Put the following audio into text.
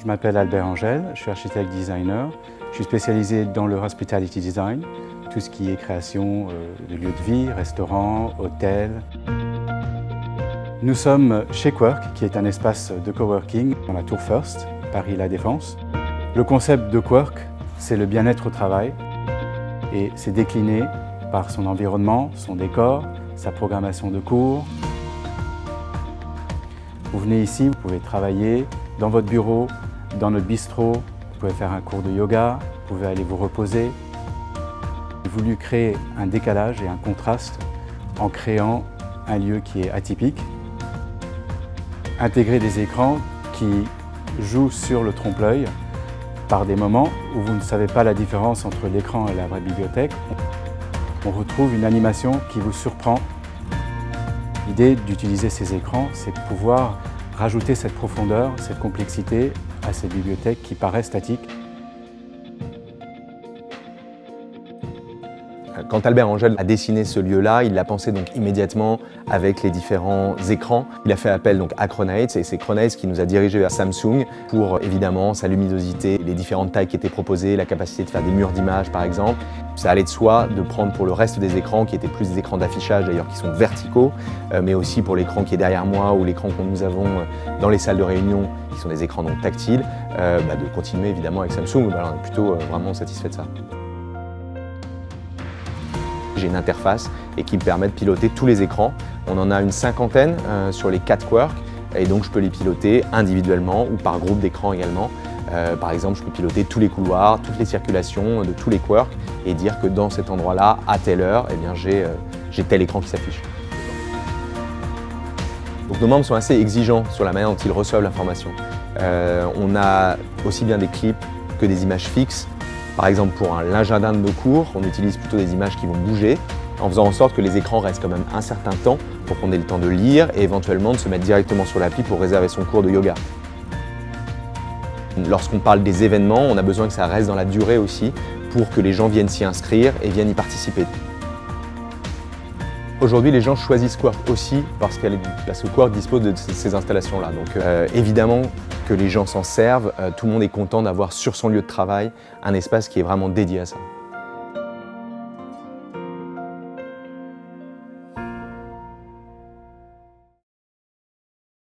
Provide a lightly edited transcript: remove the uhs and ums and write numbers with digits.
Je m'appelle Albert Angel, je suis architecte designer. Je suis spécialisé dans le hospitality design, tout ce qui est création de lieux de vie, restaurants, hôtels. Nous sommes chez Quirk, qui est un espace de coworking dans la Tour First, Paris La Défense. Le concept de Quirk, c'est le bien-être au travail et c'est décliné par son environnement, son décor, sa programmation de cours. Vous venez ici, vous pouvez travailler dans votre bureau, dans notre bistrot, vous pouvez faire un cours de yoga, vous pouvez aller vous reposer. J'ai voulu créer un décalage et un contraste en créant un lieu qui est atypique. Intégrer des écrans qui jouent sur le trompe-l'œil par des moments où vous ne savez pas la différence entre l'écran et la vraie bibliothèque. On retrouve une animation qui vous surprend. L'idée d'utiliser ces écrans, c'est de pouvoir rajouter cette profondeur, cette complexité à ces bibliothèques qui paraissent statiques. Quand Albert Angel a dessiné ce lieu-là, il l'a pensé donc immédiatement avec les différents écrans. Il a fait appel donc à Chronates et c'est Chronates qui nous a dirigés vers Samsung pour évidemment sa luminosité, les différentes tailles qui étaient proposées, la capacité de faire des murs d'images par exemple. Ça allait de soi de prendre pour le reste des écrans qui étaient plus des écrans d'affichage d'ailleurs qui sont verticaux, mais aussi pour l'écran qui est derrière moi ou l'écran que nous avons dans les salles de réunion qui sont des écrans donc tactiles, de continuer évidemment avec Samsung. Alors, on est plutôt vraiment satisfait de ça. J'ai une interface et qui me permet de piloter tous les écrans. On en a une cinquantaine sur les 4 Quirk et donc je peux les piloter individuellement ou par groupe d'écrans également. Par exemple, je peux piloter tous les couloirs, toutes les circulations de tous les Quirk et dire que dans cet endroit-là, à telle heure, eh bien, j'ai tel écran qui s'affiche. Donc nos membres sont assez exigeants sur la manière dont ils reçoivent l'information. On a aussi bien des clips que des images fixes. Par exemple, pour l'agenda de nos cours, on utilise plutôt des images qui vont bouger, en faisant en sorte que les écrans restent quand même un certain temps pour qu'on ait le temps de lire et éventuellement de se mettre directement sur l'appli pour réserver son cours de yoga. Lorsqu'on parle des événements, on a besoin que ça reste dans la durée aussi pour que les gens viennent s'y inscrire et viennent y participer. Aujourd'hui, les gens choisissent Quirk aussi parce que Quirk dispose de ces installations-là. Donc évidemment que les gens s'en servent, tout le monde est content d'avoir sur son lieu de travail un espace qui est vraiment dédié à ça.